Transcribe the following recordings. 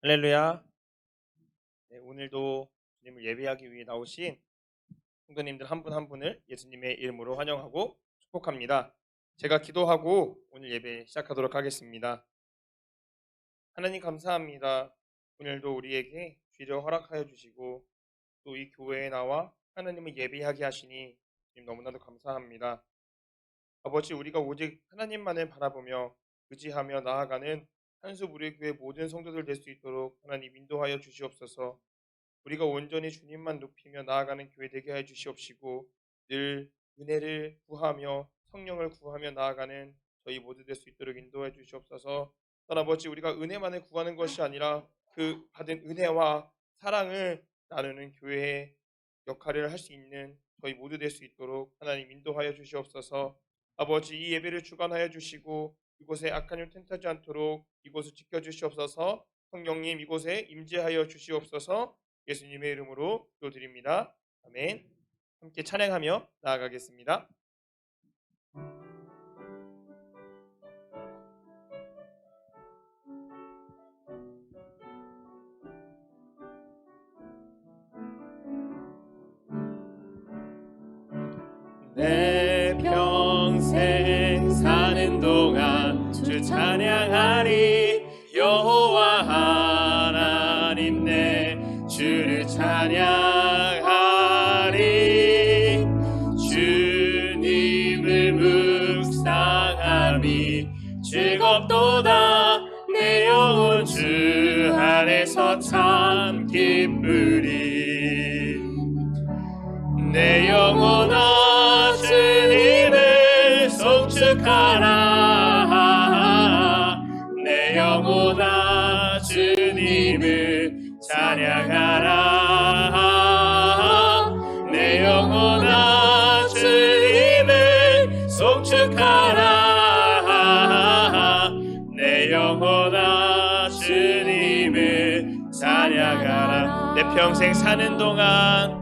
할렐루야. 네, 오늘도 주님을 예배하기 위해 나오신 성도님들 한 분 한 분을 예수님의 이름으로 환영하고 축복합니다. 제가 기도하고 오늘 예배 시작하도록 하겠습니다. 하나님 감사합니다. 오늘도 우리에게 주의를 허락하여 주시고 또 이 교회에 나와 하나님을 예배하게 하시니 주님 너무나도 감사합니다. 아버지, 우리가 오직 하나님만을 바라보며 의지하며 나아가는 한수무리교회 모든 성도들 될 수 있도록 하나님 인도하여 주시옵소서. 우리가 온전히 주님만 높이며 나아가는 교회 되게 해 주시옵시고 늘 은혜를 구하며 성령을 구하며 나아가는 저희 모두 될 수 있도록 인도해 주시옵소서. 또한 아버지, 우리가 은혜만을 구하는 것이 아니라 그 받은 은혜와 사랑을 나누는 교회의 역할을 할 수 있는 저희 모두 될 수 있도록 하나님 인도하여 주시옵소서. 아버지, 이 예배를 주관하여 주시고 이곳에 악한 일 텐트하지 않도록 이곳을 지켜주시옵소서. 성령님 이곳에 임재하여 주시옵소서. 예수님의 이름으로 기도드립니다. 아멘. 함께 찬양하며 나아가겠습니다. 내 평생 사는 동안 주 찬양하리. 여호와 하나님 내 주를 찬양하리. 주님을 묵상함이 즐겁도다. 내 영혼 주 안에서 참 기쁘리. 내 영혼아 주님을 송축하라. 내 영혼아 주님을 찬양하라. 내 영혼아 주님을 송축하라. 내 영혼아 주님을 찬양하라. 내 평생 사는 동안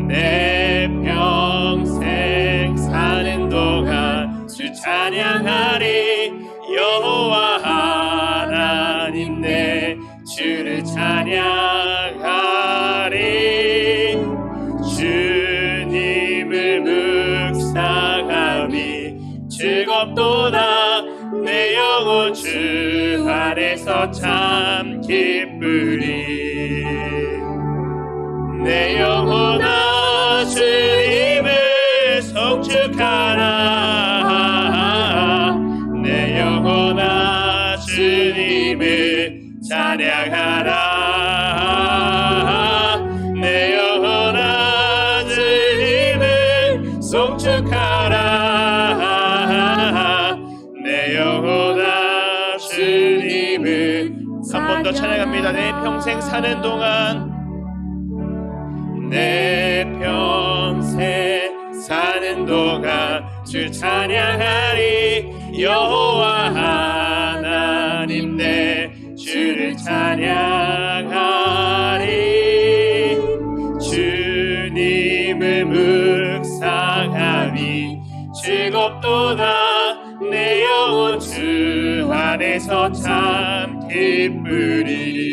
내 평생 사는 동안 주 찬양하리. 여호와 하나님 내 주를 찬양하리. 주님을 묵상함이 즐겁도다. 내 영혼 주 안에서 참 기쁘리. 내 영혼아 주님을 송축하라. 내 영혼아 주님을 찬양하라. 내 영혼아 주님을 송축하라. 내 영혼아 주님을 한 번 더 찬양합니다. 내 평생 사는 동안 내 평생 사는 동안 주 찬양하리. 여호와 하나님 내 주를 찬양하리. 주님을 묵상함이 즐겁도다. 내 영혼 주 안에서 참 기쁘리.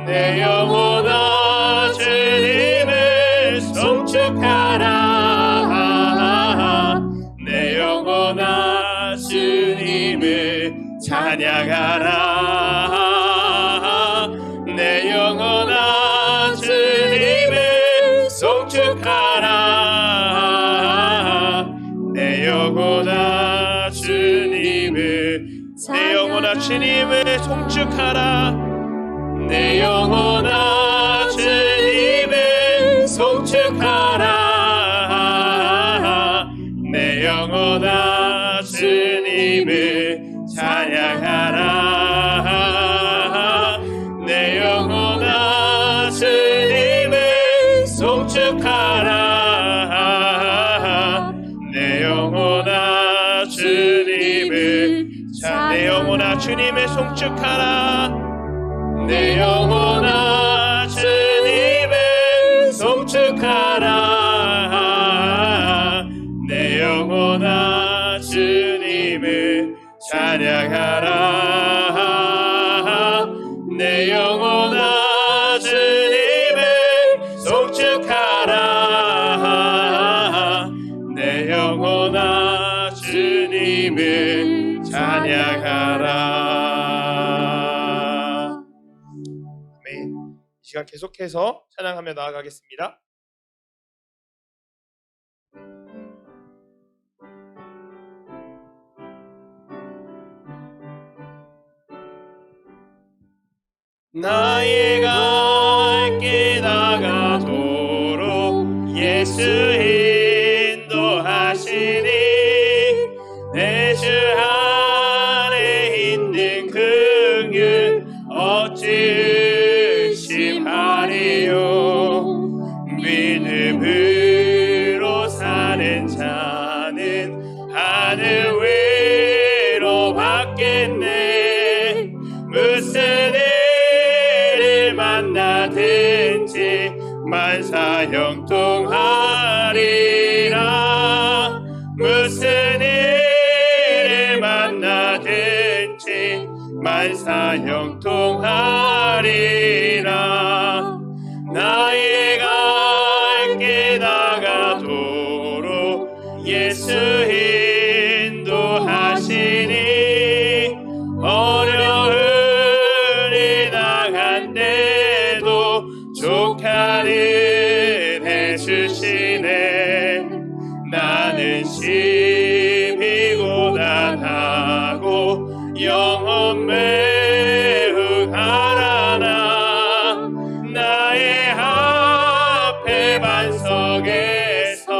내 영혼아 주님을 송축하라. 내 영혼아 주님을 찬양하라. 내 영혼아 주님을 송축하라. 내 영혼아 주님을 내 영혼아 주님을 송축하라. 내 영혼아 주님을 송축하라. 내 영혼아 주님을 찬양하라. 내 영혼아 주님을 송축하라. 내 영혼아 주님을 내 영혼아 주님을 송축하라. 내 영혼아 주님을 송축하라. 내 영혼아 주님을 찬양하라. 내 영혼아 주님을 송축하라. 내 영혼아 주님을 찬양하라. 아멘. 이 시간 계속해서 찬양하며 나아가겠습니다. 나의 갈 길 나가도록 예수 인도하시니 내 주 안에 있는 긍휼 어찌 의심하리요. 믿음으로 사는 자는 하늘 위로 받겠네. 무슨 만나든지 만사 형통하리라. 무슨 일을 만나든지 만사 형통하리라. 나의 갈 길 나가도록 예수 인도하시니 어려움이 나간대도 족하는 해주시네. 나는 심히 고단하고 영혼 매우 가라나. 나의 앞에 반석에서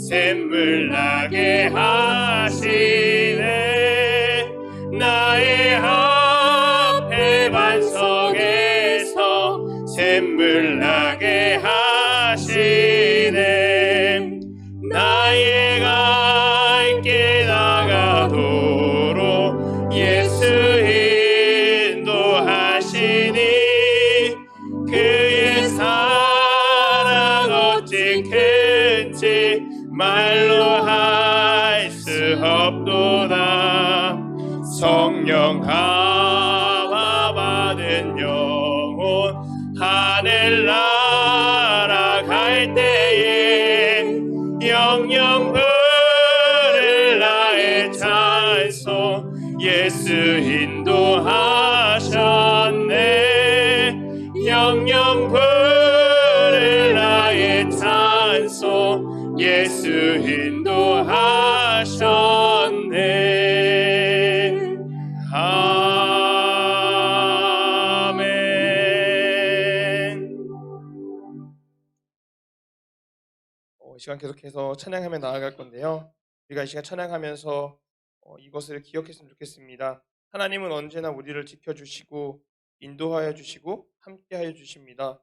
샘물 나게 하시네. 나의 앞에 반석에서 샘물 나게 하시네. 나의 갈 길 나가도록 예수 인도하시니 그의 사랑 어찌 큰지 말로 할 수 없도다. 성령 감화 받은 영혼 하늘 날아갈 때에 영영 부를 나의 찬송 예수 인도하셨네. 영영 부를 나의 찬송 예수 인도하셨네. 아멘. 이 시간 계속해서 찬양하며 나아갈 건데요. 우리가 이 시간 찬양하면서 이것을 기억했으면 좋겠습니다. 하나님은 언제나 우리를 지켜주시고 인도하여 주시고 함께하여 주십니다.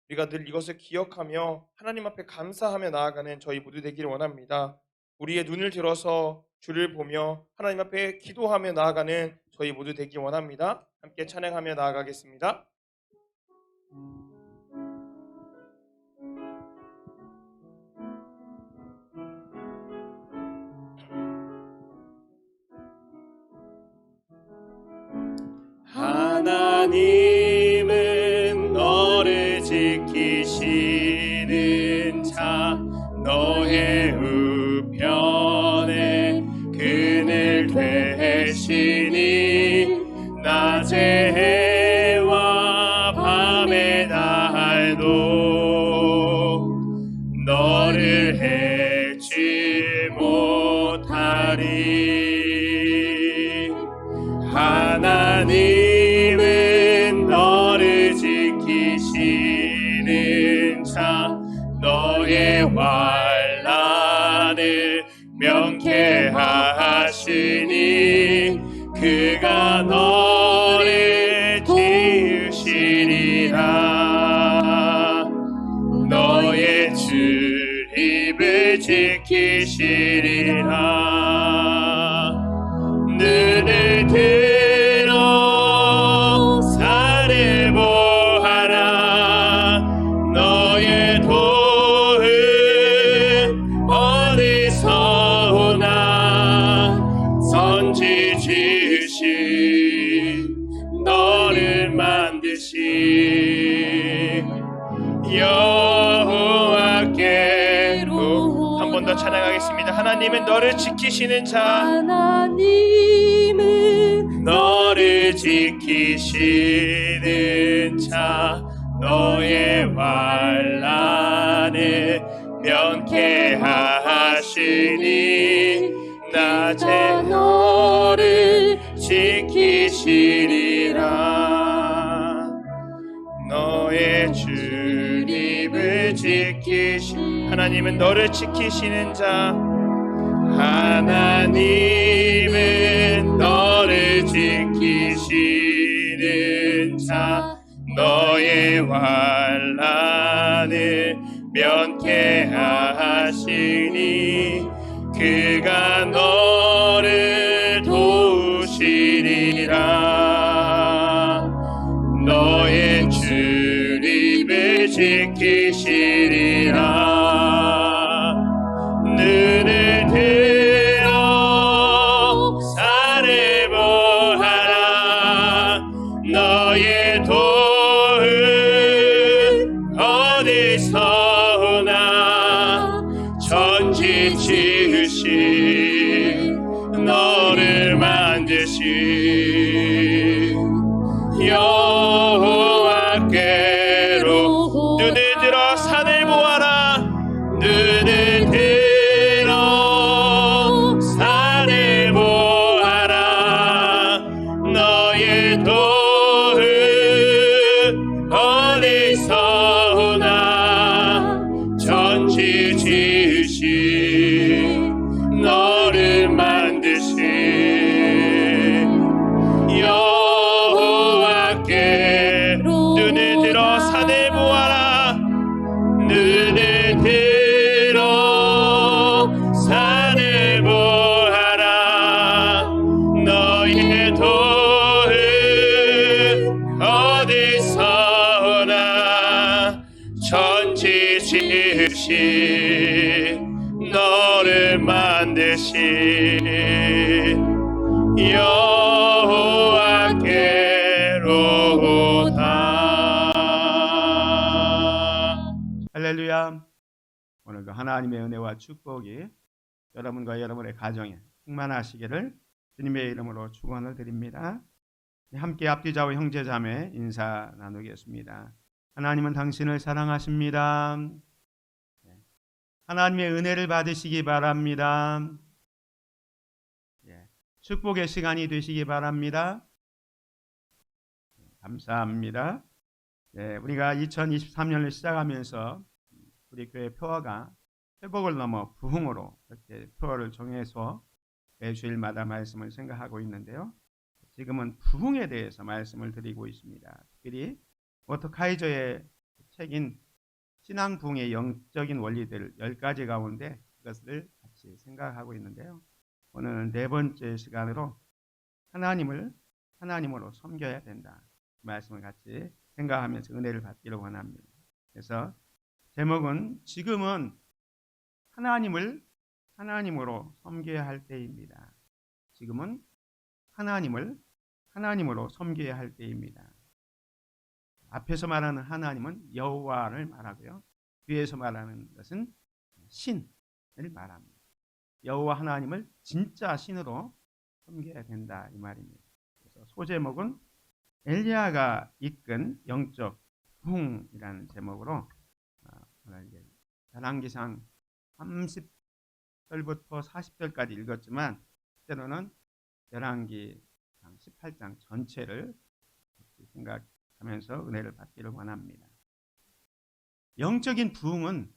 우리가 늘 이것을 기억하며 하나님 앞에 감사하며 나아가는 저희 모두 되기를 원합니다. 우리의 눈을 들어서 주를 보며 하나님 앞에 기도하며 나아가는 저희 모두 되기 원합니다. 함께 찬양하며 나아가겠습니다. 하나님은 너를 지키시는 자 너의 우편에 그늘 되시니 낮의 해와 밤의 달도 너를 해치 못하리. 하나님은 너를 지키시는 자 너의 환난을 명쾌하시니 그가 너를 지으시리라. 너의 출입을 지키시리라. 눈을 들어 산을 보아라. 너의 도움 어디서 오나. 선지 지으신 너를 만든 여호와께로 한 번 더 찬양하겠습니다. 하나님은 너를 지키시는 자, 하나님은 너를 지키시는 자 너의 환난을 면케하시니 낮에 너를 지키시리라. 너의 주님을 지키신 하나님은 너를 지키시는 자, 하나님은 너를 지키시는 자 너의 환난을 면케하시니 그가 너를 도우시리라. 너의 주님을 지키시리라. 눈을 들어 산을 보아라. 너의 도움 어디서 오나. 천지 지으신 너를 만드신 여호와께로. 눈을 들어 산을 보아라. 눈을 들어 산을 보아라. 너의 도움 어디서 오나. 천지 지으신 너를 만드신 여호와께로. 눈을 들어 산을 보아라. 눈을 들어 산을 보아라. 너의 도움 어디서 오나. 천지 지으신 너를 만드신 여호와께로다. 할렐루야. 오늘도 하나님의 은혜와 축복이 여러분과 여러분의 가정에 충만하시기를 주님의 이름으로 축원을 드립니다. 함께 앞뒤좌우 형제자매 인사 나누겠습니다. 하나님은 당신을 사랑하십니다. 하나님의 은혜를 받으시기 바랍니다. 축복의 시간이 되시기 바랍니다. 감사합니다. 우리가 2023년을 시작하면서 우리 교회 표어가 회복을 넘어 부흥으로 이렇게 표어를 정해서 매주일마다 말씀을 생각하고 있는데요. 지금은 부흥에 대해서 말씀을 드리고 있습니다. 특별히 워터 카이저의 책인 신앙 부흥의 영적인 원리들 10가지 가운데 그것을 같이 생각하고 있는데요. 오늘은 네 번째 시간으로 하나님으로 섬겨야 된다. 그 말씀을 같이 생각하면서 은혜를 받기를 원합니다. 그래서 제목은 지금은 하나님으로 섬겨야 할 때입니다. 지금은 하나님으로 섬겨야 할 때입니다. 앞에서 말하는 하나님은 여호와를 말하고요. 뒤에서 말하는 것은 신을 말합니다. 여호와 하나님을 진짜 신으로 섬겨야 된다 이 말입니다. 그래서 소제목은 엘리야가 이끈 영적 부흥이라는 제목으로 오늘 이제 열왕기상 30절부터 40절까지 읽었지만 때로는 열왕기상 18장 전체를 생각하면서 은혜를 받기를 원합니다. 영적인 부흥은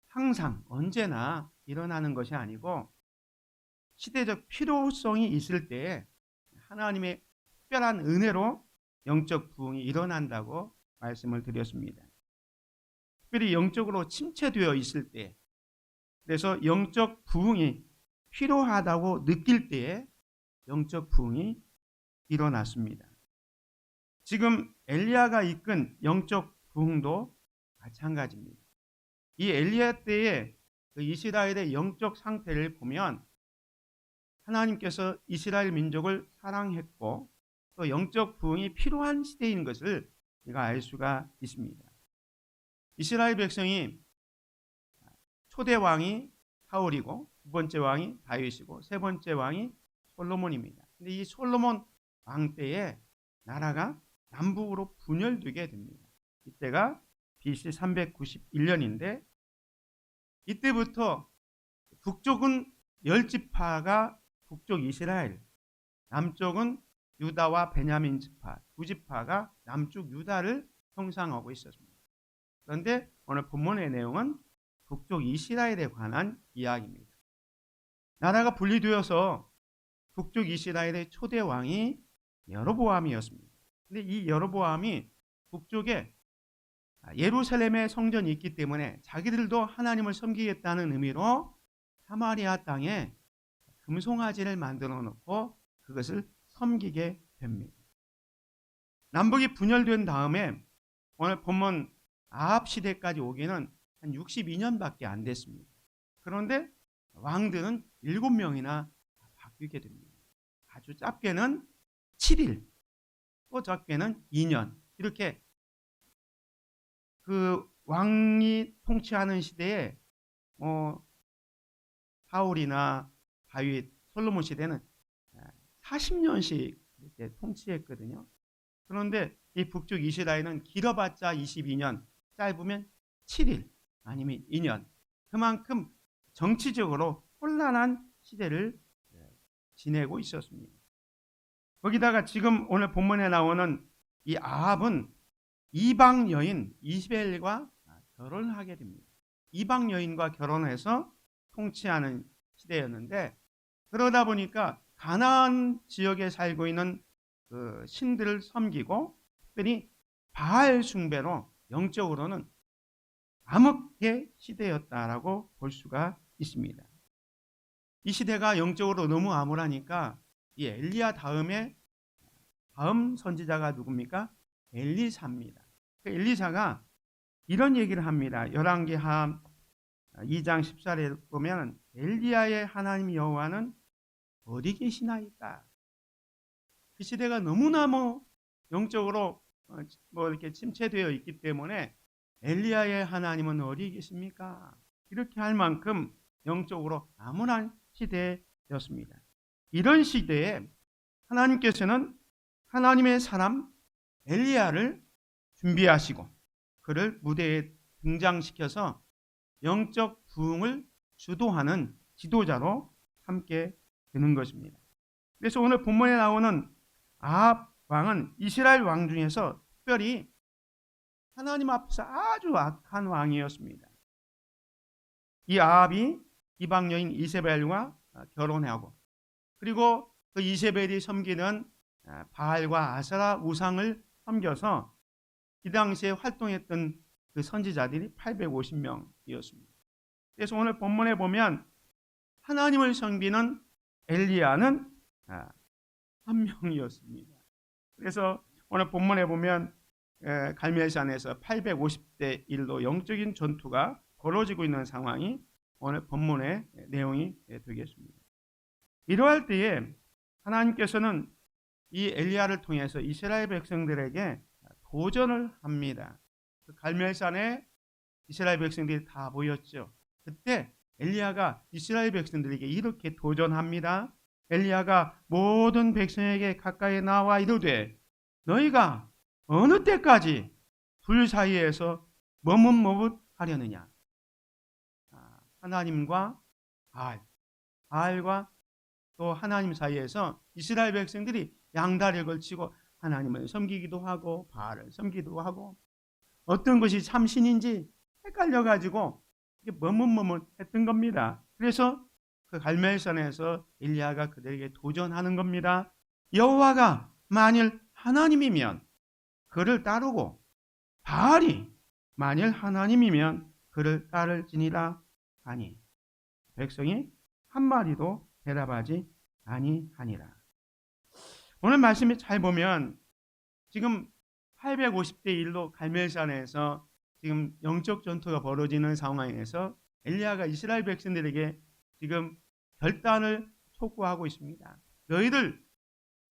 항상 언제나 일어나는 것이 아니고 시대적 필요성이 있을 때 하나님의 특별한 은혜로 영적 부흥이 일어난다고 말씀을 드렸습니다. 특별히 영적으로 침체되어 있을 때, 그래서 영적 부흥이 필요하다고 느낄 때에 영적 부흥이 일어났습니다. 지금 엘리야가 이끈 영적 부흥도 마찬가지입니다. 이 엘리야 때의 그 이스라엘의 영적 상태를 보면 하나님께서 이스라엘 민족을 사랑했고 또 영적 부흥이 필요한 시대인 것을 우리가 알 수가 있습니다. 이스라엘 백성이 초대 왕이 사울이고 두 번째 왕이 다윗이고 세 번째 왕이 솔로몬입니다. 근데 이 솔로몬 왕 때에 나라가 남북으로 분열되게 됩니다. 이때가 BC 391년인데 이때부터 북쪽은 10지파가 북쪽 이스라엘, 남쪽은 유다와 베냐민 지파, 두 지파가 남쪽 유다를 형성하고 있었습니다. 그런데 오늘 본문의 내용은 북쪽 이스라엘에 관한 이야기입니다. 나라가 분리되어서 북쪽 이스라엘의 초대 왕이 여로보암이었습니다. 근데 이 여로보암이 북쪽에 예루살렘에 성전이 있기 때문에 자기들도 하나님을 섬기겠다는 의미로 사마리아 땅에 금송아지를 만들어 놓고 그것을 섬기게 됩니다. 남북이 분열된 다음에 오늘 본문 아합 시대까지 오기는 한 62년밖에 안 됐습니다. 그런데 왕들은 7명이나 바뀌게 됩니다. 아주 짧게는 7일, 또 적게는 2년. 이렇게 그 왕이 통치하는 시대에 사울이나 다윗, 솔로몬 시대는 40년씩 이렇게 통치했거든요. 그런데 이 북쪽 이스라엘은 길어봤자 22년, 짧으면 7일 아니면 2년. 그만큼 정치적으로 혼란한 시대를 지내고 있었습니다. 거기다가 지금 오늘 본문에 나오는 이 아합은 이방 여인 이스벨과 결혼하게 됩니다. 이방 여인과 결혼해서 통치하는 시대였는데 그러다 보니까 가나안 지역에 살고 있는 그 신들을 섬기고 특별히 바알 숭배로 영적으로는 암흑의 시대였다라고 볼 수가 있습니다. 이 시대가 영적으로 너무 암울하니까 이 엘리야 다음 선지자가 누굽니까? 엘리사입니다. 그 엘리사가 이런 얘기를 합니다. 열왕기하 2장 14절에 보면 엘리야의 하나님 여호와는 어디 계시나이까? 그 시대가 너무나도 영적으로 이렇게 침체되어 있기 때문에 엘리야의 하나님은 어디 계십니까? 이렇게 할 만큼 영적으로 암울한 시대였습니다. 이런 시대에 하나님께서는 하나님의 사람 엘리야를 준비하시고 그를 무대에 등장시켜서 영적 부흥을 주도하는 지도자로 삼게 되는 것입니다. 그래서 오늘 본문에 나오는 아합 왕은 이스라엘 왕 중에서 특별히 하나님 앞에서 아주 악한 왕이었습니다. 이 아합이 이방 여인 이세벨과 결혼하고 그리고 그 이세벨이 섬기는 바알과 아세라 우상을 섬겨서 이 당시에 활동했던 그 선지자들이 850명이었습니다. 그래서 오늘 본문에 보면 하나님을 섬기는 엘리야는 한 명이었습니다. 그래서 오늘 본문에 보면 갈멜산에서 850대 1로 영적인 전투가 벌어지고 있는 상황이 오늘 본문의 내용이 되겠습니다. 이러할 때에 하나님께서는 이 엘리야를 통해서 이스라엘 백성들에게 도전을 합니다. 그 갈멜산에 이스라엘 백성들이 다 모였죠. 그때 엘리야가 이스라엘 백성들에게 이렇게 도전합니다. 엘리야가 모든 백성에게 가까이 나와 이르되 너희가 어느 때까지 둘 사이에서 머뭇머뭇하려느냐. 하나님과 바알과 또 하나님 사이에서 이스라엘 백성들이 양다리를 걸치고 하나님을 섬기기도 하고 바알을 섬기기도 하고 어떤 것이 참신인지 헷갈려가지고 머뭇머뭇했던 겁니다. 그래서 그 갈멜산에서 엘리야가 그들에게 도전하는 겁니다. 여호와가 만일 하나님이면 그를 따르고 바알이 만일 하나님이면 그를 따를지니라 하니 백성이 한 마디도 대답하지 아니하니라. 오늘 말씀을 잘 보면 지금 850대 1로 갈멜산에서 지금 영적 전투가 벌어지는 상황에서 엘리야가 이스라엘 백성들에게 지금 결단을 촉구하고 있습니다. 너희들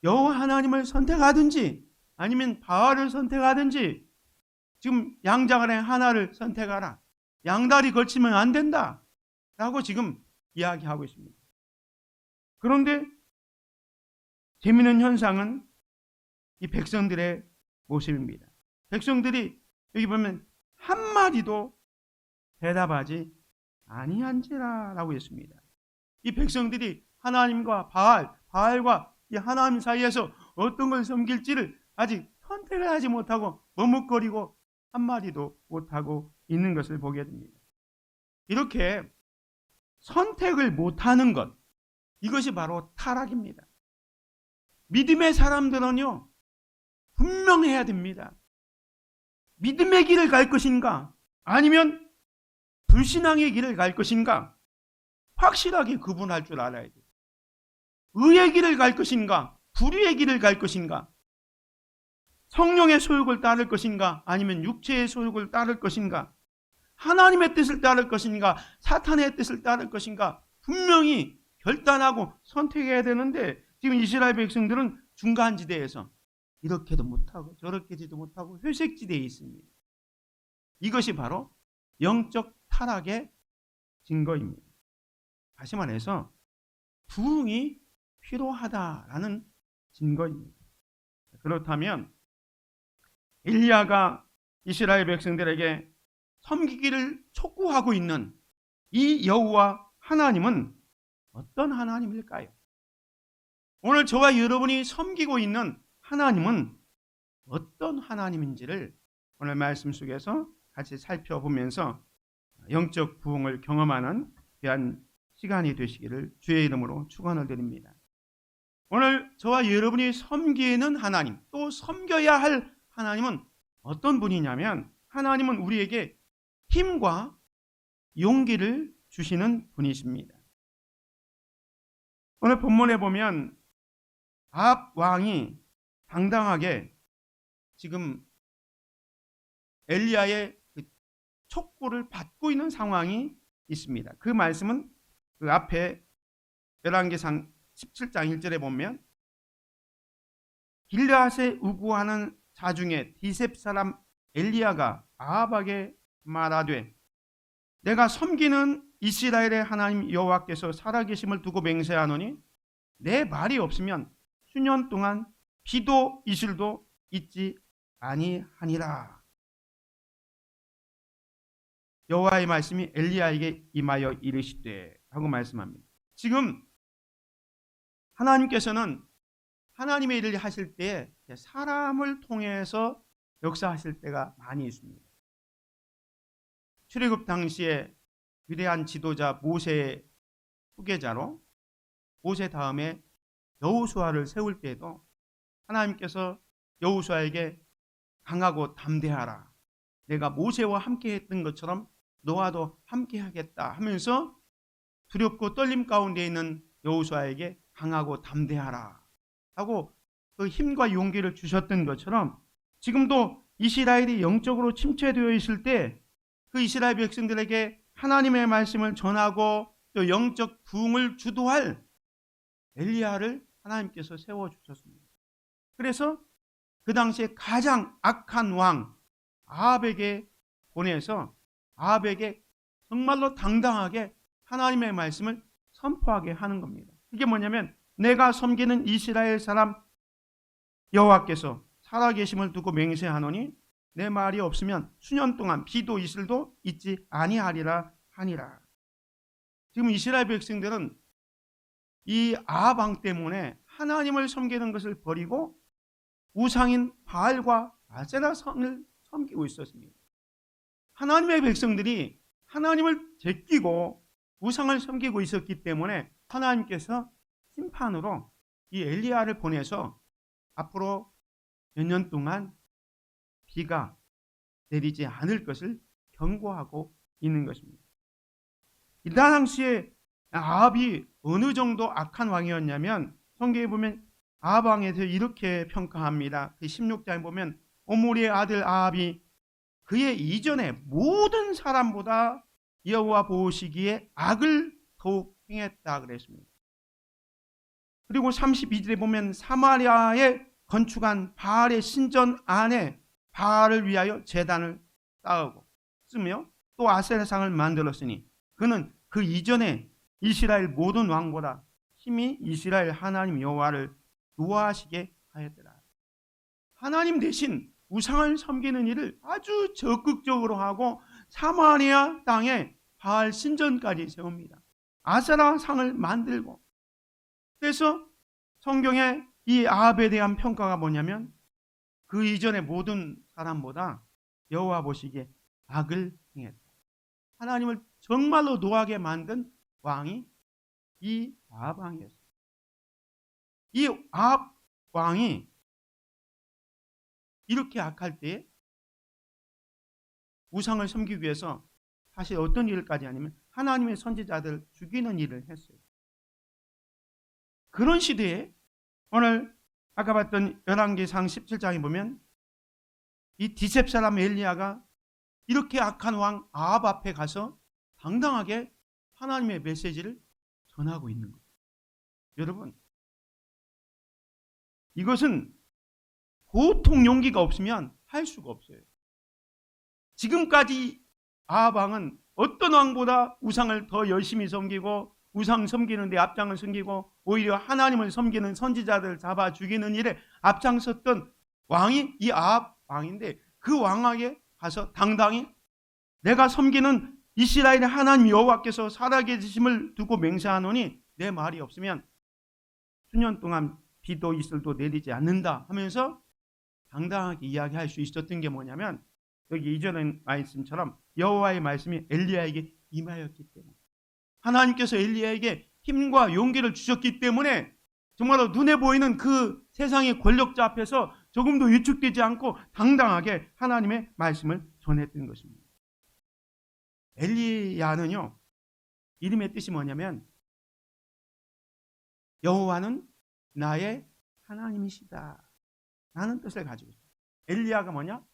여호와 하나님을 선택하든지 아니면 바알을 선택하든지 지금 양장 안에 하나를 선택하라. 양다리 걸치면 안 된다. 라고 지금 이야기하고 있습니다. 그런데 재미있는 현상은 이 백성들의 모습입니다. 백성들이 여기 보면 한마디도 대답하지 아니한지라 라고 했습니다. 이 백성들이 하나님과 바알과 이 하나님 사이에서 어떤 걸 섬길지를 아직 선택을 하지 못하고 머뭇거리고 한마디도 못하고 있는 것을 보게 됩니다. 이렇게 선택을 못하는 것, 이것이 바로 타락입니다. 믿음의 사람들은요, 분명해야 됩니다. 믿음의 길을 갈 것인가, 아니면 불신앙의 길을 갈 것인가, 확실하게 구분할 줄 알아야 돼요. 의의 길을 갈 것인가, 불의의 길을 갈 것인가, 성령의 소욕을 따를 것인가, 아니면 육체의 소욕을 따를 것인가, 하나님의 뜻을 따를 것인가, 사탄의 뜻을 따를 것인가, 분명히 결단하고 선택해야 되는데, 지금 이스라엘 백성들은 중간지대에서 이렇게도 못하고 저렇게지도 못하고 회색지대에 있습니다. 이것이 바로 영적 타락의 증거입니다. 다시 말해서 부흥이 필요하다라는 증거입니다. 그렇다면 엘리야가 이스라엘 백성들에게 섬기기를 촉구하고 있는 이 여호와 하나님은 어떤 하나님일까요? 오늘 저와 여러분이 섬기고 있는 하나님은 어떤 하나님인지를 오늘 말씀 속에서 같이 살펴보면서 영적 부흥을 경험하는 귀한 시간이 되시기를 주의 이름으로 축원을 드립니다. 오늘 저와 여러분이 섬기는 하나님, 또 섬겨야 할 하나님은 어떤 분이냐면, 하나님은 우리에게 힘과 용기를 주시는 분이십니다. 오늘 본문에 보면 아합 왕이 당당하게 지금 엘리야의 그 촉구를 받고 있는 상황이 있습니다. 그 말씀은 그 앞에 열왕기상 17장 1절에 보면 길르앗에 우구하는 자 중에 디셉 사람 엘리야가 아합에게 말하되 내가 섬기는 이스라엘의 하나님 여호와께서 살아계심을 두고 맹세하노니 내 말이 없으면 수년 동안 비도 이슬도 있지 아니하니라. 여호와의 말씀이 엘리야에게 임하여 이르시되 하고 말씀합니다. 지금 하나님께서는 하나님의 일을 하실 때 사람을 통해서 역사하실 때가 많이 있습니다. 출애굽 당시에 위대한 지도자 모세의 후계자로 모세 다음에 여호수아를 세울 때에도 하나님께서 여호수아에게 강하고 담대하라. 내가 모세와 함께 했던 것처럼 너와도 함께 하겠다 하면서 두렵고 떨림 가운데 있는 여호수아에게 강하고 담대하라 하고 그 힘과 용기를 주셨던 것처럼 지금도 이스라엘이 영적으로 침체되어 있을 때 그 이스라엘 백성들에게 하나님의 말씀을 전하고 또 영적 부흥을 주도할 엘리야를 하나님께서 세워주셨습니다. 그래서 그 당시에 가장 악한 왕 아합에게 보내서 아합에게 정말로 당당하게 하나님의 말씀을 선포하게 하는 겁니다. 이게 뭐냐면 내가 섬기는 이스라엘 사람 여호와께서 살아계심을 두고 맹세하노니 내 말이 없으면 수년 동안 비도 이슬도 있지 아니하리라 하니라. 지금 이스라엘 백성들은 이 아합 왕 때문에 하나님을 섬기는 것을 버리고 우상인 바알과 아세라 성을 섬기고 있었습니다. 하나님의 백성들이 하나님을 제끼고 우상을 섬기고 있었기 때문에 하나님께서 심판으로 이 엘리야를 보내서 앞으로 몇 년 동안 비가 내리지 않을 것을 경고하고 있는 것입니다. 이 당시에 아합이 어느 정도 악한 왕이었냐면 성경에 보면 아합 왕에 대해서 이렇게 평가합니다. 그 16장에 보면 오므리의 아들 아합이 그의 이전에 모든 사람보다 여호와 보시기에 악을 더욱 행했다 그랬습니다. 그리고 32절에 보면 사마리아에 건축한 바알의 신전 안에 바알을 위하여 제단을 쌓고 쓰며 또 아세라상을 만들었으니 그는 그 이전에 이스라엘 모든 왕보다 힘이 이스라엘 하나님 여호와를 노하시게 하였더라. 하나님 대신 우상을 섬기는 일을 아주 적극적으로 하고 사마리아 땅에 바알 신전까지 세웁니다. 아세라 상을 만들고. 그래서 성경에 이 아합에 대한 평가가 뭐냐면 그 이전의 모든 사람보다 여호와 보시기에 악을 행했다. 하나님을 정말로 노하게 만든 왕이 이 아합 왕이었어요. 이 아합 왕이 이렇게 악할 때 우상을 섬기기 위해서 사실 어떤 일까지 하냐면 하나님의 선지자들 죽이는 일을 했어요. 그런 시대에 오늘 아까 봤던 열왕기상 17장에 보면 이 디셉 사람 엘리야가 이렇게 악한 왕 아합 앞에 가서 당당하게 하나님의 메시지를 전하고 있는 거예요. 여러분, 이것은 보통 용기가 없으면 할 수가 없어요. 지금까지 아합 왕은 어떤 왕보다 우상을 더 열심히 섬기고 우상 섬기는 데 앞장을 섬기고 오히려 하나님을 섬기는 선지자들을 잡아 죽이는 일에 앞장섰던 왕이 이 아합 왕인데 그 왕에게 가서 당당히 내가 섬기는 이스라엘의 하나님 여호와께서 살아계심을 두고 맹세하노니 내 말이 없으면 수년 동안 비도 이슬도 내리지 않는다 하면서 당당하게 이야기할 수 있었던 게 뭐냐면 여기 이전에 말씀처럼 여호와의 말씀이 엘리야에게 임하였기 때문에 하나님께서 엘리야에게 힘과 용기를 주셨기 때문에 정말로 눈에 보이는 그 세상의 권력자 앞에서 조금도 위축되지 않고 당당하게 하나님의 말씀을 전했던 것입니다. 엘리야는요, 이름의 뜻이 뭐냐면 여호와는 나의 하나님이시다 라는 뜻을 가지고 있어요. 엘리야가 뭐냐?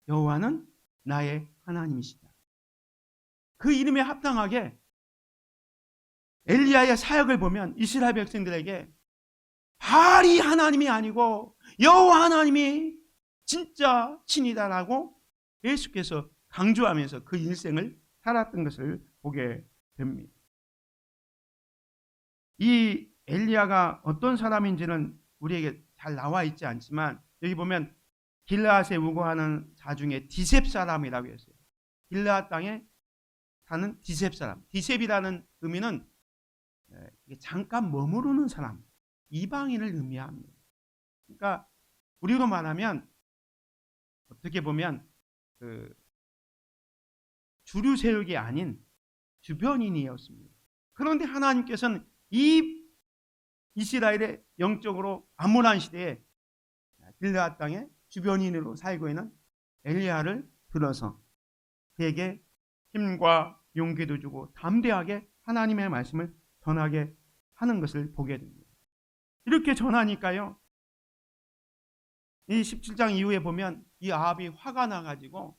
여호와는 나의 하나님이시다. 그 이름에 합당하게 엘리야의 사역을 보면 이스라엘 백성들에게 바알이 하나님이 아니고 여호와 하나님이 진짜 신이다라고 예수께서 강조하면서 그 일생을 살았던 것을 보게 됩니다. 이 엘리야가 어떤 사람인지는 우리에게 잘 나와 있지 않지만 여기 보면 길르앗에 우거하는 자 중에 디셉 사람이라고 했어요. 길르앗 땅에 사는 디셉 사람. 디셉이라는 의미는 잠깐 머무르는 사람, 이방인을 의미합니다. 그러니까 우리로 말하면 어떻게 보면 그 주류 세력이 아닌 주변인이었습니다. 그런데 하나님께서는 이 이스라엘의 영적으로 암울한 시대에 길르앗 땅에 주변인으로 살고 있는 엘리야를 들어서 그에게 힘과 용기도 주고 담대하게 하나님의 말씀을 전하게 하는 것을 보게 됩니다. 이렇게 전하니까요, 이 17장 이후에 보면 이 아합이 화가 나가지고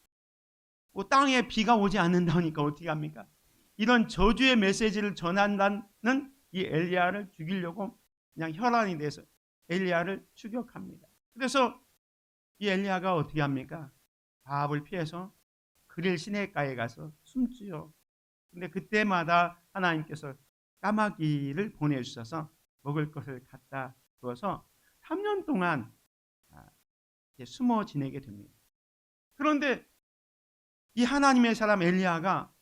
뭐 땅에 비가 오지 않는다니까 어떻게 합니까? 이런 저주의 메시지를 전한다는 이 엘리야를 죽이려고 그냥 혈안이 돼서 엘리야를 추격합니다. 그래서 이 엘리야가 어떻게 합니까? 아합을 피해서 그릴 시내가에 가서 숨지요. 근데 그때마다 하나님께서 까마귀를 보내주셔서 먹을 것을 갖다 주어서 3년 동안 숨어 지내게 됩니다. 그런데 이 하나님의 사람 엘리야가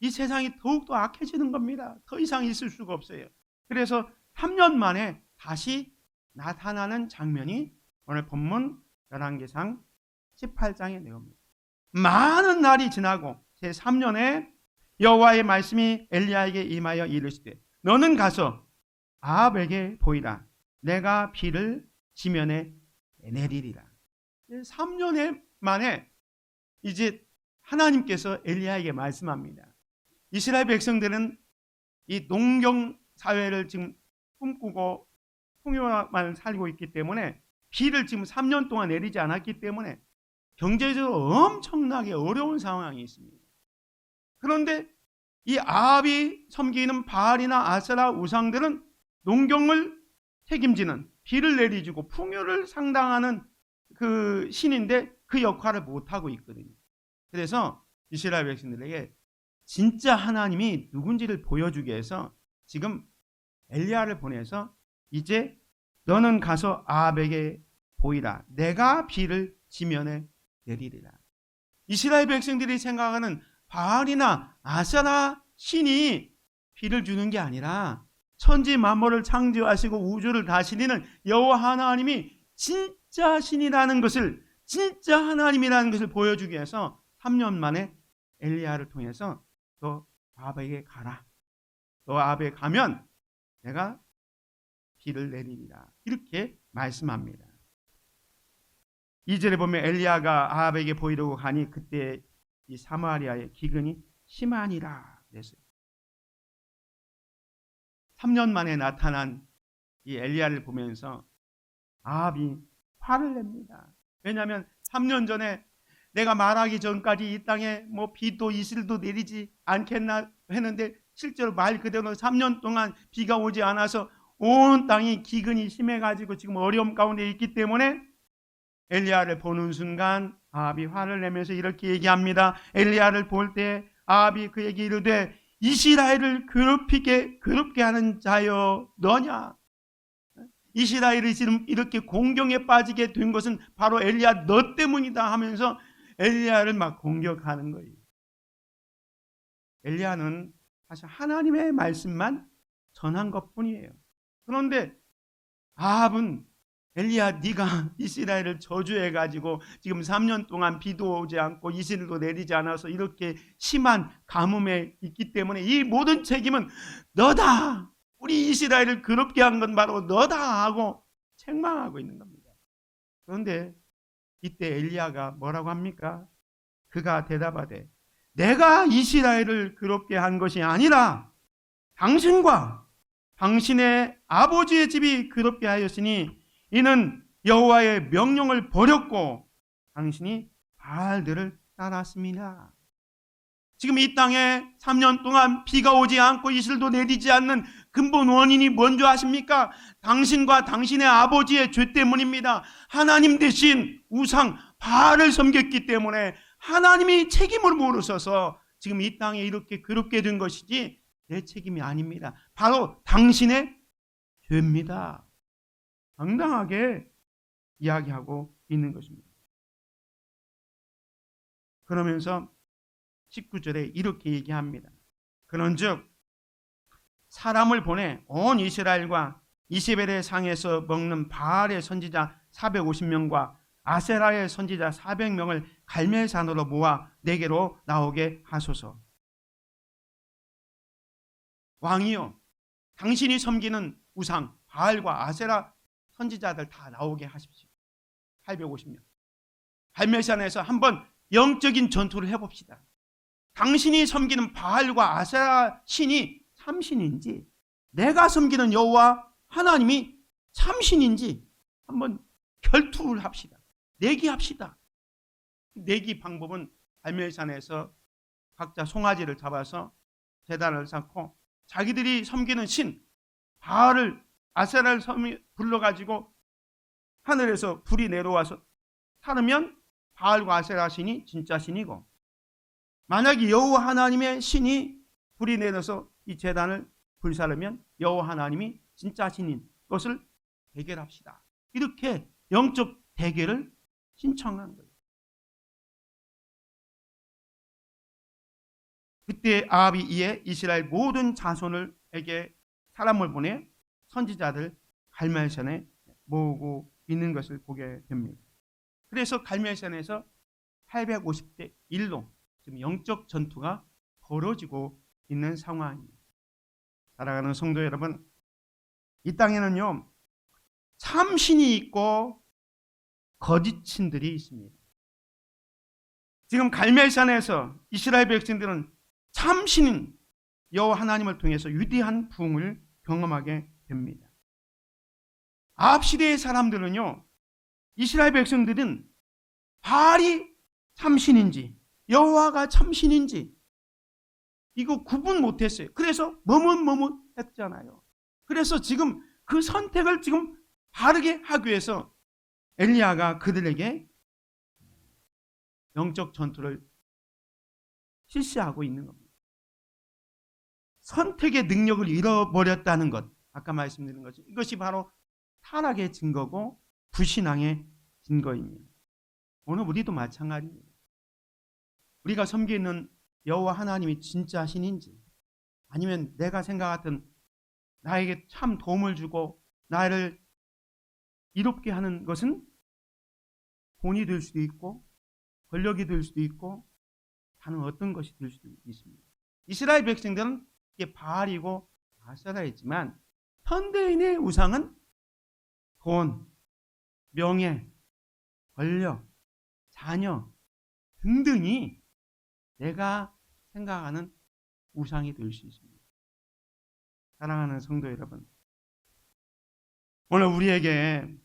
이 세상이 더욱더 악해지는 겁니다. 더 이상 있을 수가 없어요. 그래서 3년 만에 다시 나타나는 장면이 오늘 본문 열왕기상 18장에 나옵니다. 많은 날이 지나고 제3년에 여호와의 말씀이 엘리야에게 임하여 이르시되 너는 가서 아합에게 보이라. 내가 비를 지면에 내리리라. 3년 만에 이제 하나님께서 엘리야에게 말씀합니다. 이스라엘 백성들은 이 농경 사회를 지금 꿈꾸고 풍요만 살고 있기 때문에 비를 지금 3년 동안 내리지 않았기 때문에 경제적으로 엄청나게 어려운 상황이 있습니다. 그런데 이 아합이 섬기는 바알이나 아세라 우상들은 농경을 책임지는 비를 내리주고 풍요를 상당하는 그 신인데 그 역할을 못하고 있거든요. 그래서 이스라엘 백성들에게 진짜 하나님이 누군지를 보여주기 위해서 지금 엘리야를 보내서 이제 너는 가서 아합에게 보이라. 내가 비를 지면에 내리리라. 이스라엘 백성들이 생각하는 바알이나 아세라 신이 비를 주는 게 아니라 천지 만물을 창조하시고 우주를 다스리는 여호와 하나님이 진짜 신이라는 것을, 진짜 하나님이라는 것을 보여주기 위해서 3년 만에 엘리야를 통해서 너 아합에게 가라. 너 아합에 가면 내가 비를 내리리라. 이렇게 말씀합니다. 2절에 보면 엘리야가 아합에게 보이려고 가니 그때 이 사마리아의 기근이 심하니라 그랬어요. 3년 만에 나타난 이 엘리야를 보면서 아합이 화를 냅니다. 왜냐하면 3년 전에 내가 말하기 전까지 이 땅에 뭐 비도 이슬도 내리지 않겠나 했는데 실제로 말 그대로 3년 동안 비가 오지 않아서 온 땅이 기근이 심해가지고 지금 어려움 가운데 있기 때문에 엘리야를 보는 순간 아합이 화를 내면서 이렇게 얘기합니다. 엘리야를 볼 때 아합이 그에게 이르되 이스라엘을 괴롭게 하는 자여 너냐? 이스라엘이 지금 이렇게 공경에 빠지게 된 것은 바로 엘리야 너 때문이다 하면서 엘리야를 막 공격하는 거예요. 엘리야는 사실 하나님의 말씀만 전한 것뿐이에요. 그런데 아합은 엘리야 네가 이스라엘을 저주해가지고 지금 3년 동안 비도 오지 않고 이슬도 내리지 않아서 이렇게 심한 가뭄에 있기 때문에 이 모든 책임은 너다. 우리 이스라엘을 괴롭게 한 건 바로 너다 하고 책망하고 있는 겁니다. 그런데 이때 엘리야가 뭐라고 합니까? 그가 대답하되 내가 이스라엘을 괴롭게 한 것이 아니라 당신과 당신의 아버지의 집이 괴롭게 하였으니 이는 여호와의 명령을 버렸고 당신이 바알들을 따랐습니다. 지금 이 땅에 3년 동안 비가 오지 않고 이슬도 내리지 않는 근본 원인이 뭔지 아십니까? 당신과 당신의 아버지의 죄 때문입니다. 하나님 대신 우상 바알을 섬겼기 때문에 하나님이 책임을 물으셔서 지금 이 땅에 이렇게 괴롭게 된 것이지 내 책임이 아닙니다. 바로 당신의 죄입니다. 당당하게 이야기하고 있는 것입니다. 그러면서 19절에 이렇게 얘기합니다. 그런즉 사람을 보내 온 이스라엘과 이세벨의 상에서 먹는 바알의 선지자 450명과 아세라의 선지자 400명을 갈멜산으로 모아 내게로 나오게 하소서. 왕이여, 당신이 섬기는 우상 바알과 아세라 선지자들 다 나오게 하십시오. 850명. 갈멜산에서 한번 영적인 전투를 해봅시다. 당신이 섬기는 바알과 아세라 신이 참신인지 내가 섬기는 여호와 하나님이 참신인지 한번 결투를 합시다. 내기합시다. 내기 방법은 갈멜산에서 각자 송아지를 잡아서 제단을 쌓고 자기들이 섬기는 신 바알을 아세라를 불러가지고 하늘에서 불이 내려와서 타르면 바알과 아세라 신이 진짜 신이고 만약에 여호와 하나님의 신이 불이 내려서 이 제단을 불사르면 여호와 하나님이 진짜 신인 것을 대결합시다. 이렇게 영적 대결을 신청한 거예요. 그때 아합이 이에 이스라엘 모든 자손에게 사람을 보내 선지자들 갈멜산에 모으고 있는 것을 보게 됩니다. 그래서 갈멜산에서 850대 1로 지금 영적 전투가 벌어지고 있는 상황입니다. 사랑하는 성도 여러분, 이 땅에는요 참신이 있고 거짓신들이 있습니다. 지금 갈멜산에서 이스라엘 백성들은 참신인 여호와 하나님을 통해서 위대한 부흥을 경험하게 됩니다. 아합 시대의 사람들은요 이스라엘 백성들은 바알이 참신인지 여호와가 참신인지 이거 구분 못했어요. 그래서 머뭇머뭇했잖아요. 그래서 지금 그 선택을 지금 바르게 하기 위해서 엘리야가 그들에게 영적 전투를 실시하고 있는 겁니다. 선택의 능력을 잃어버렸다는 것, 아까 말씀드린 것이 이것이 바로 타락의 증거고 불신앙의 증거입니다. 오늘 우리도 마찬가지입니다. 우리가 섬기는 여호와 하나님이 진짜 신인지, 아니면 내가 생각했던 나에게 참 도움을 주고 나를 이롭게 하는 것은 돈이 될 수도 있고 권력이 될 수도 있고 다른 어떤 것이 될 수도 있습니다. 이스라엘 백성들은 이게 바알이고 아세라였지만 현대인의 우상은 돈, 명예, 권력, 자녀 등등이 내가 생각하는 우상이 될 수 있습니다. 사랑하는 성도 여러분, 오늘 우리에게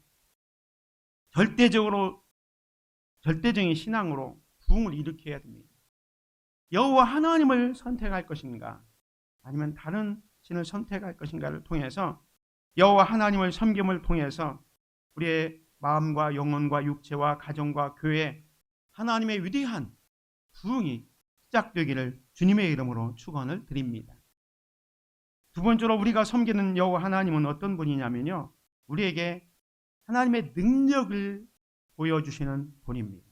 절대적인 신앙으로 부흥을 일으켜야 됩니다. 여호와 하나님을 선택할 것인가 아니면 다른 신을 선택할 것인가를 통해서 여호와 하나님을 섬김을 통해서 우리의 마음과 영혼과 육체와 가정과 교회 하나님의 위대한 부흥이 시작되기를 주님의 이름으로 축원을 드립니다. 두 번째로 우리가 섬기는 여호와 하나님은 어떤 분이냐면요, 우리에게 하나님의 능력을 보여주시는 분입니다.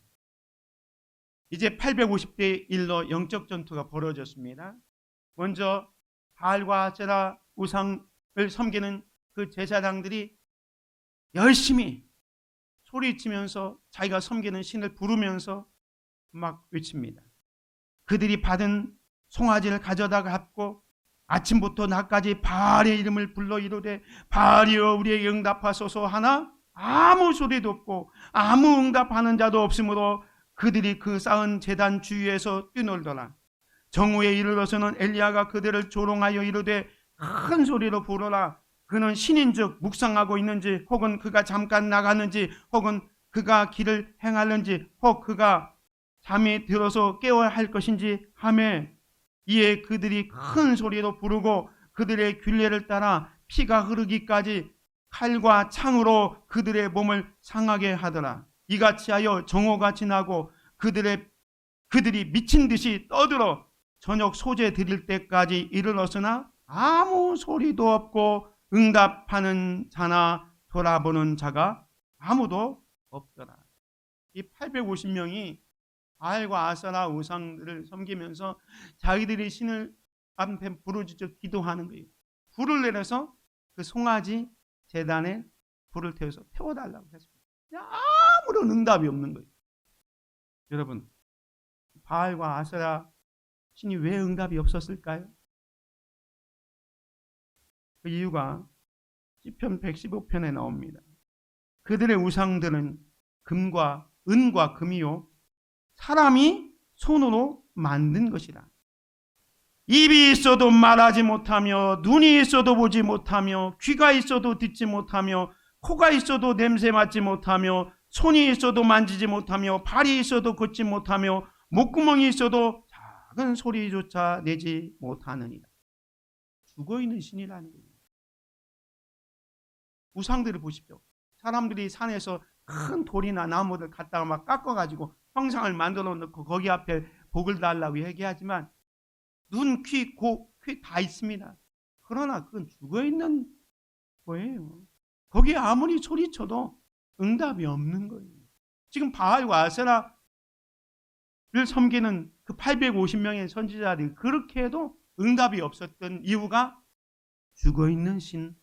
이제 850대 1로 영적 전투가 벌어졌습니다. 먼저 바알과 아세라 우상을 섬기는 그 제사장들이 열심히 소리치면서 자기가 섬기는 신을 부르면서 막 외칩니다. 그들이 받은 송아지를 가져다 갖고 아침부터 낮까지 바알의 이름을 불러 이르되 바알이여 우리에게 응답하소서 하나 아무 소리도 없고 아무 응답하는 자도 없으므로 그들이 그 쌓은 제단 주위에서 뛰놀더라. 정오에 이르러서는 엘리야가 그들을 조롱하여 이르되 큰 소리로 부르라. 그는 신인즉 묵상하고 있는지 혹은 그가 잠깐 나갔는지 혹은 그가 길을 행하는지 혹 그가 잠이 들어서 깨어야 할 것인지 하매 이에 그들이 큰 소리로 부르고 그들의 균례를 따라 피가 흐르기까지 칼과 창으로 그들의 몸을 상하게 하더라. 이같이 하여 정오가 지나고 그들이 미친 듯이 떠들어 저녁 소재 드릴 때까지 이르렀으나 아무 소리도 없고 응답하는 자나 돌아보는 자가 아무도 없더라. 이 850명이 바알과 아세라 우상들을 섬기면서 자기들이 신을 앞에 부르짖어 기도하는 거예요. 불을 내려서 그 송아지 제단에 불을 태워서 태워달라고 했습니다. 아무런 응답이 없는 거예요. 여러분, 바알과 아세라 신이 왜 응답이 없었을까요? 그 이유가 시편 115편에 나옵니다. 그들의 우상들은 은과 금이요 사람이 손으로 만든 것이라. 입이 있어도 말하지 못하며 눈이 있어도 보지 못하며 귀가 있어도 듣지 못하며 코가 있어도 냄새 맡지 못하며 손이 있어도 만지지 못하며 발이 있어도 걷지 못하며 목구멍이 있어도 작은 소리조차 내지 못하느니라. 죽어있는 신이라는 거예요. 우상들을 보십시오. 사람들이 산에서 큰 돌이나 나무를 갖다가 막 깎아가지고 형상을 만들어 놓고 거기 앞에 복을 달라고 얘기하지만 눈, 귀, 귀 다 있습니다. 그러나 그건 죽어있는 거예요. 거기에 아무리 소리쳐도 응답이 없는 거예요. 지금 바알과 아세라를 섬기는 그 850명의 선지자들이 그렇게 해도 응답이 없었던 이유가 죽어있는 신,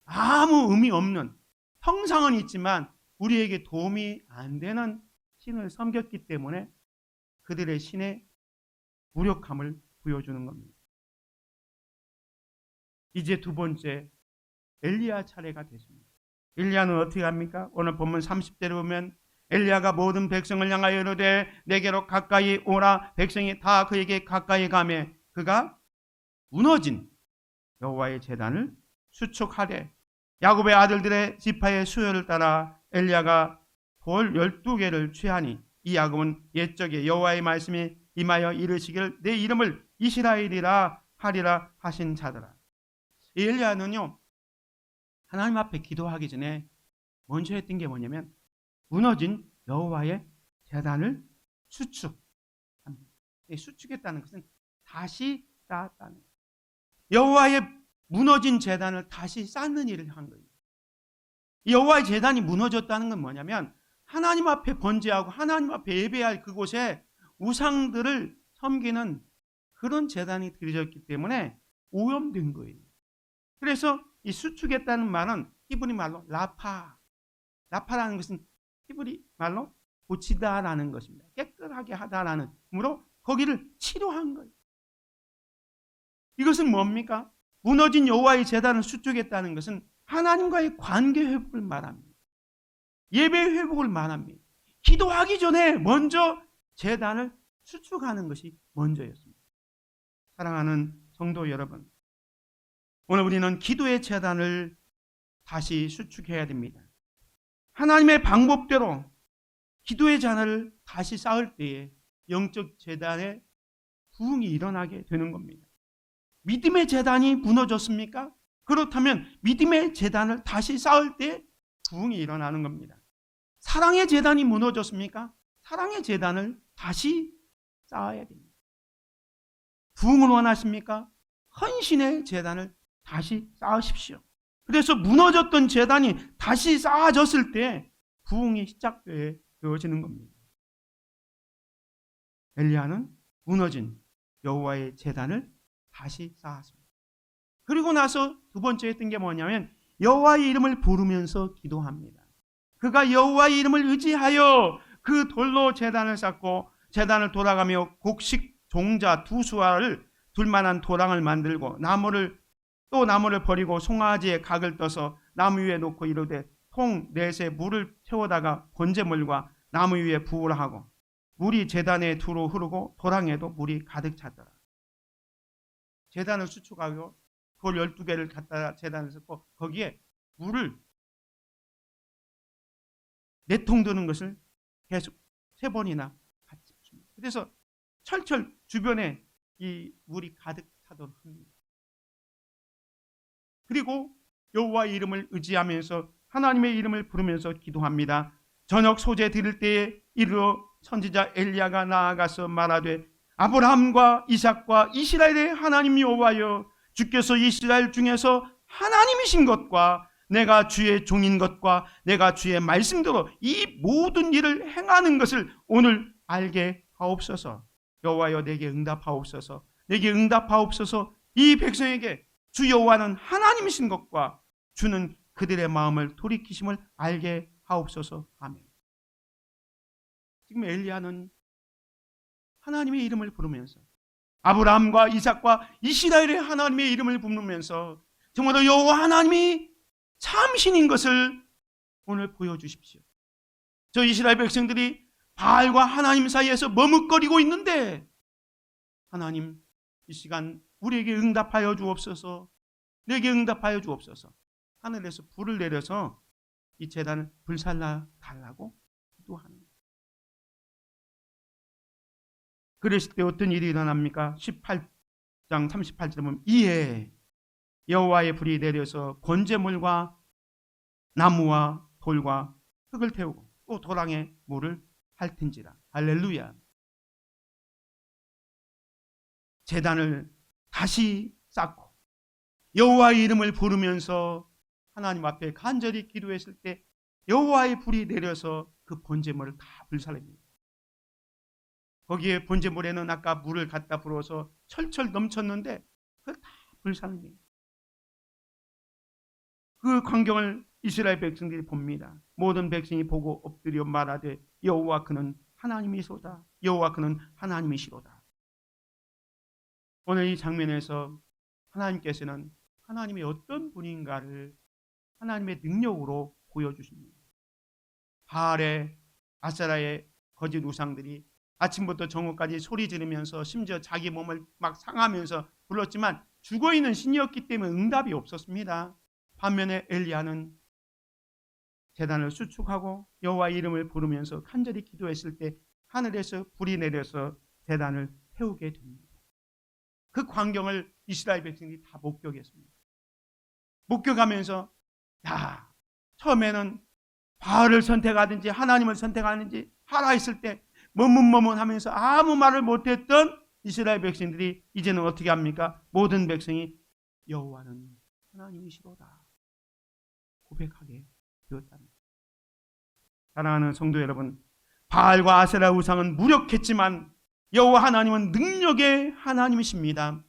아무 의미 없는 형상은 있지만 우리에게 도움이 안 되는 신을 섬겼기 때문에 그들의 신의 무력함을 보여주는 겁니다. 이제 두 번째 엘리야 차례가 됐습니다. 엘리야는 어떻게 합니까? 오늘 본문 30절에 보면 엘리야가 모든 백성을 향하여 이르되 내게로 가까이 오라. 백성이 다 그에게 가까이 가매 그가 무너진 여호와의 제단을 수축하되 야곱의 아들들의 지파의 수요를 따라 엘리야가 돌 12개를 취하니 이 야곱은 옛적에 여호와의 말씀이 임하여 이르시기를 내 이름을 이스라엘이라 하리라 하신 자더라. 이 엘리야는요 하나님 앞에 기도하기 전에 먼저 했던 게 뭐냐면 무너진 여호와의 제단을 수축합니다. 수축했다는 것은 다시 쌓았다는 거예요. 여호와의 무너진 제단을 다시 쌓는 일을 한 거예요. 여호와의 제단이 무너졌다는 건 뭐냐면 하나님 앞에 번제하고 하나님 앞에 예배할 그곳에 우상들을 섬기는 그런 제단이 드려졌기 때문에 오염된 거예요. 그래서 이 수축했다는 말은 히브리 말로 라파라는 것은 히브리 말로 고치다라는 것입니다. 깨끗하게 하다라는 의미로 거기를 치료한 거예요. 이것은 뭡니까? 무너진 여호와의 제단을 수축했다는 것은 하나님과의 관계 회복을 말합니다. 예배 회복을 말합니다. 기도하기 전에 먼저 제단을 수축하는 것이 먼저였습니다. 사랑하는 성도 여러분, 오늘 우리는 기도의 제단을 다시 수축해야 됩니다. 하나님의 방법대로 기도의 잔을 다시 쌓을 때에 영적 제단의 부흥이 일어나게 되는 겁니다. 믿음의 제단이 무너졌습니까? 그렇다면 믿음의 제단을 다시 쌓을 때 부흥이 일어나는 겁니다. 사랑의 제단이 무너졌습니까? 사랑의 제단을 다시 쌓아야 됩니다. 부흥을 원하십니까? 헌신의 제단을 다시 쌓으십시오. 그래서 무너졌던 제단이 다시 쌓아졌을 때 부흥이 시작되어지는 겁니다. 엘리야는 무너진 여호와의 제단을 다시 쌓았습니다. 그리고 나서 두 번째 했던 게 뭐냐면 여호와의 이름을 부르면서 기도합니다. 그가 여호와의 이름을 의지하여 그 돌로 제단을 쌓고 제단을 돌아가며 곡식 종자 두 수화를 둘 만한 도랑을 만들고 나무를 버리고 송아지의 각을 떠서 나무 위에 놓고 이르되 통 넷에 물을 채워다가 번제물과 나무 위에 부으라 하고 물이 제단에 두루 흐르고 도랑에도 물이 가득 찼더라. 제단을 수축하고 돌 12개를 갖다 제단을 쌓고 거기에 물을 4통 드는 것을 계속 3번이나 같이 줍니다. 그래서 철철 주변에 이 물이 가득 차도록 합니다. 그리고 여호와의 이름을 의지하면서 하나님의 이름을 부르면서 기도합니다. 저녁 소재 드릴 때에 이르러 선지자 엘리야가 나아가서 말하되 아브라함과 이삭과 이스라엘의 하나님 여호와여 주께서 이스라엘 중에서 하나님이신 것과 내가 주의 종인 것과 내가 주의 말씀대로 이 모든 일을 행하는 것을 오늘 알게 하옵소서. 여호와여 내게 응답하옵소서. 내게 응답하옵소서. 이 백성에게 주 여호와는 하나님이신 것과 주는 그들의 마음을 돌이키심을 알게 하옵소서. 아멘. 지금 엘리야는 하나님의 이름을 부르면서 아브라함과 이삭과 이스라엘의 하나님의 이름을 부르면서 정말로 여호와 하나님이 참신인 것을 오늘 보여주십시오. 저 이스라엘 백성들이 바알과 하나님 사이에서 머뭇거리고 있는데 하나님 이 시간 우리에게 응답하여 주옵소서. 내게 응답하여 주옵소서. 하늘에서 불을 내려서 이 제단을 불살라 달라고 기도하는 거예요. 그랬을 때 어떤 일이 일어납니까? 18장 38절에 보면 이에 여호와의 불이 내려서 번제물과 나무와 돌과 흙을 태우고 또 도랑에 물을 핥은지라. 할렐루야. 제단을 다시 쌓고 여호와의 이름을 부르면서 하나님 앞에 간절히 기도했을 때 여호와의 불이 내려서 그 번제물을 다 불살립니다. 거기에 번제물에는 아까 물을 갖다 부어서 철철 넘쳤는데 그걸 다 불살립니다. 그 광경을 이스라엘 백성들이 봅니다. 모든 백성이 보고 엎드려 말하되 여호와 그는 하나님이시로다. 여호와 그는 하나님이시로다. 오늘 이 장면에서 하나님께서는 하나님이 어떤 분인가를 하나님의 능력으로 보여주십니다. 바알의 아세라의 거짓 우상들이 아침부터 정오까지 소리 지르면서 심지어 자기 몸을 막 상하면서 불렀지만 죽어있는 신이었기 때문에 응답이 없었습니다. 반면에 엘리야는 제단을 수축하고 여호와의 이름을 부르면서 간절히 기도했을 때 하늘에서 불이 내려서 제단을 태우게 됩니다. 그 광경을 이스라엘 백성들이 다 목격했습니다. 목격하면서 처음에는 바알을 선택하든지 하나님을 선택하는지 하라 했을 때 머뭇머뭇하면서 아무 말을 못했던 이스라엘 백성들이 이제는 어떻게 합니까? 모든 백성이 여호와는 하나님이시로다 고백하게 되었답니다. 사랑하는 성도 여러분, 바알과 아세라 우상은 무력했지만 여호와 하나님은 능력의 하나님이십니다.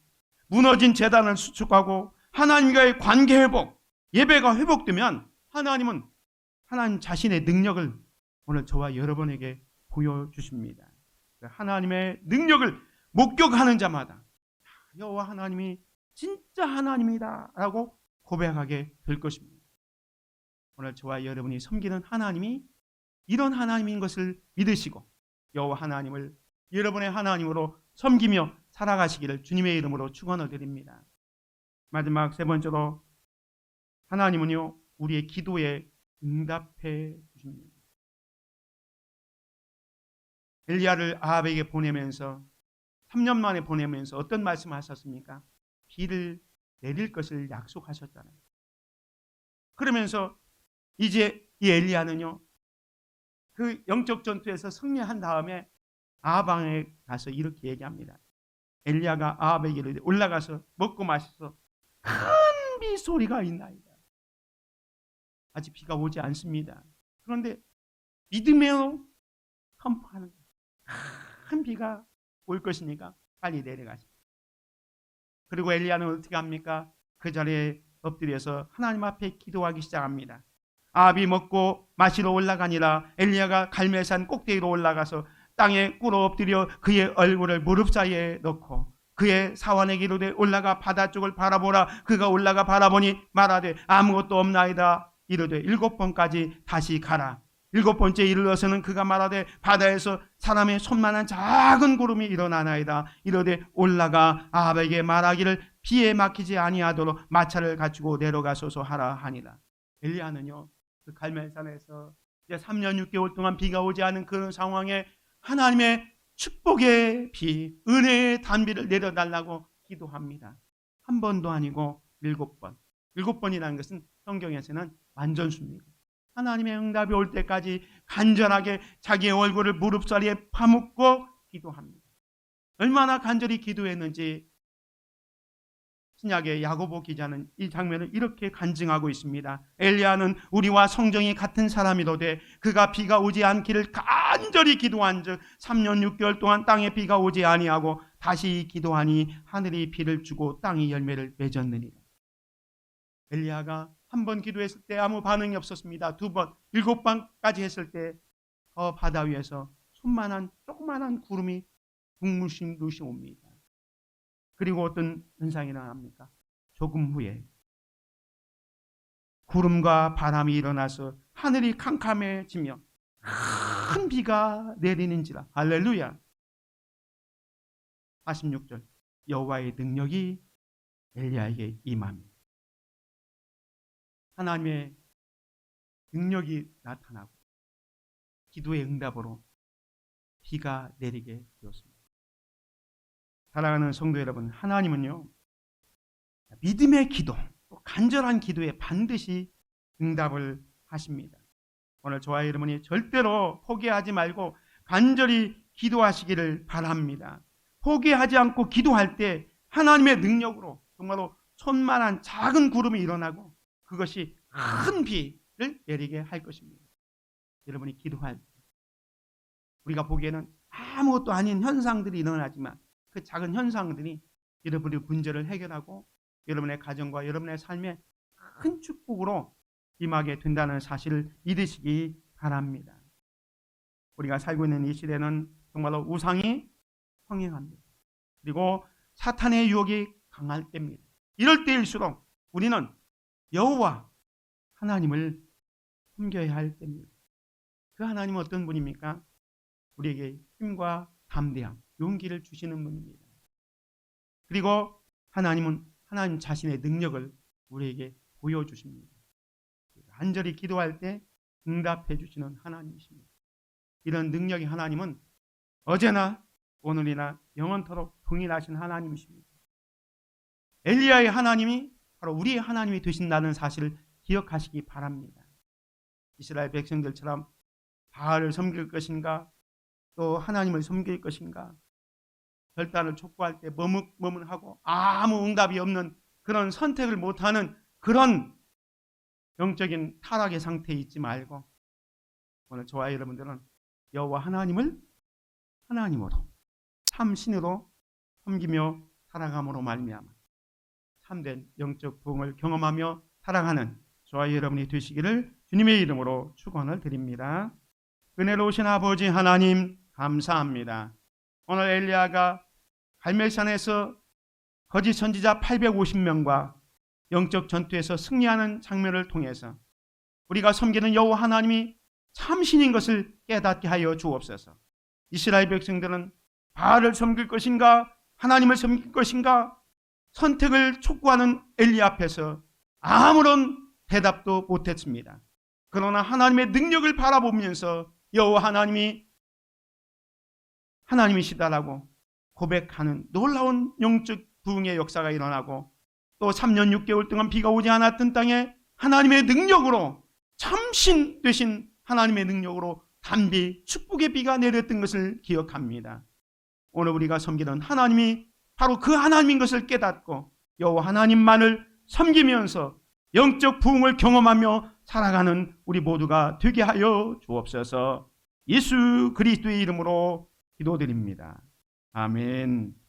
무너진 제단을 수축하고 하나님과의 관계 회복, 예배가 회복되면 하나님은 하나님 자신의 능력을 오늘 저와 여러분에게 보여주십니다. 하나님의 능력을 목격하는 자마다 여호와 하나님이 진짜 하나님이다 라고 고백하게 될 것입니다. 오늘 저와 여러분이 섬기는 하나님이 이런 하나님인 것을 믿으시고 여호와 하나님을 여러분의 하나님으로 섬기며 살아가시기를 주님의 이름으로 축원을 드립니다. 마지막 세 번째로 하나님은요 우리의 기도에 응답해 주십니다. 엘리야를 아합에게 보내면서 3년 만에 보내면서 어떤 말씀을 하셨습니까? 비를 내릴 것을 약속하셨잖아요. 그러면서 이제 이 엘리야는요 그 영적 전투에서 승리한 다음에 아합 왕에 가서 이렇게 얘기합니다. 엘리야가 아합에게 이르되 올라가서 먹고 마셔서 큰 비 소리가 있나이다. 아직 비가 오지 않습니다. 그런데 믿음으로 선포하는 큰 비가 올 것이니까 빨리 내려가십시오. 그리고 엘리야는 어떻게 합니까? 그 자리에 엎드려서 하나님 앞에 기도하기 시작합니다. 아합이 먹고 마시러 올라가니라 엘리야가 갈멜산 꼭대기로 올라가서 땅에 꿇어 엎드려 그의 얼굴을 무릎 사이에 넣고 그의 사환에게 이르되 올라가 바다 쪽을 바라보라. 그가 올라가 바라보니 말하되 아무것도 없나이다. 이르되 7번까지 다시 가라. 7번째 이르러서는 그가 말하되 바다에서 사람의 손만한 작은 구름이 일어나나이다. 이르되 올라가 아합에게 말하기를 비에 막히지 아니하도록 마차를 갖추고 내려가소서 하라 하니라. 엘리야는요 그 갈멜산에서 이제 3년 6개월 동안 비가 오지 않은 그런 상황에 하나님의 축복의 비, 은혜의 단비를 내려달라고 기도합니다. 한 번도 아니고 7번. 7번이라는 것은 성경에서는 완전수입니다. 하나님의 응답이 올 때까지 간절하게 자기의 얼굴을 무릎사리에 파묻고 기도합니다. 얼마나 간절히 기도했는지 신약의 야고보 기자는 이 장면을 이렇게 간증하고 있습니다. 엘리야는 우리와 성정이 같은 사람이로되 그가 비가 오지 않기를 간절히 기도한 즉 3년 6개월 동안 땅에 비가 오지 아니하고 다시 기도하니 하늘이 비를 주고 땅이 열매를 맺었느니라. 엘리야가 한 번 기도했을 때 아무 반응이 없었습니다. 2번, 7번까지 했을 때 바다 위에서 손만한 조그만한 구름이 둥무싱둥시 옵니다. 그리고 어떤 현상이 일어납니까? 조금 후에 구름과 바람이 일어나서 하늘이 캄캄해지며 큰 비가 내리는지라. 할렐루야. 46절 여호와의 능력이 엘리야에게 임합니다. 하나님의 능력이 나타나고 기도의 응답으로 비가 내리게 되었습니다. 사랑하는 성도 여러분, 하나님은요 믿음의 기도, 또 간절한 기도에 반드시 응답을 하십니다. 오늘 저와 여러분이 절대로 포기하지 말고 간절히 기도하시기를 바랍니다. 포기하지 않고 기도할 때 하나님의 능력으로 정말로 손만한 작은 구름이 일어나고 그것이 큰 비를 내리게 할 것입니다. 여러분이 기도할 때 우리가 보기에는 아무것도 아닌 현상들이 일어나지만 그 작은 현상들이 여러분의 문제를 해결하고 여러분의 가정과 여러분의 삶에 큰 축복으로 임하게 된다는 사실을 믿으시기 바랍니다. 우리가 살고 있는 이 시대는 정말로 우상이 성행합니다. 그리고 사탄의 유혹이 강할 때입니다. 이럴 때일수록 우리는 여호와 하나님을 섬겨야 할 때입니다. 그 하나님은 어떤 분입니까? 우리에게 힘과 담대함, 용기를 주시는 분입니다. 그리고 하나님은 하나님 자신의 능력을 우리에게 보여주십니다. 간절히 기도할 때 응답해 주시는 하나님이십니다. 이런 능력의 하나님은 어제나 오늘이나 영원토록 동일하신 하나님이십니다. 엘리야의 하나님이 바로 우리의 하나님이 되신다는 사실을 기억하시기 바랍니다. 이스라엘 백성들처럼 바알을 섬길 것인가 또 하나님을 섬길 것인가? 결단을 촉구할 때 머뭇머뭇하고 아무 응답이 없는 그런 선택을 못하는 그런 영적인 타락의 상태에 있지 말고 오늘 저와 여러분들은 여호와 하나님을 하나님으로 참신으로 섬기며 살아감으로 말미암아 참된 영적 부흥을 경험하며 살아가는 저와 여러분이 되시기를 주님의 이름으로 축원을 드립니다. 은혜로우신 아버지 하나님 감사합니다. 오늘 엘리야가 갈멜산에서 거짓 선지자 850명과 영적 전투에서 승리하는 장면을 통해서 우리가 섬기는 여호와 하나님이 참신인 것을 깨닫게 하여 주옵소서. 이스라엘 백성들은 바알을 섬길 것인가 하나님을 섬길 것인가 선택을 촉구하는 엘리야 앞에서 아무런 대답도 못했습니다. 그러나 하나님의 능력을 바라보면서 여호와 하나님이 하나님이시다라고 고백하는 놀라운 영적 부흥의 역사가 일어나고 또 3년 6개월 동안 비가 오지 않았던 땅에 하나님의 능력으로 참신 되신 하나님의 능력으로 단비 축복의 비가 내렸던 것을 기억합니다. 오늘 우리가 섬기는 하나님이 바로 그 하나님인 것을 깨닫고 여호와 하나님만을 섬기면서 영적 부흥을 경험하며 살아가는 우리 모두가 되게 하여 주옵소서. 예수 그리스도의 이름으로 기도드립니다. 아멘.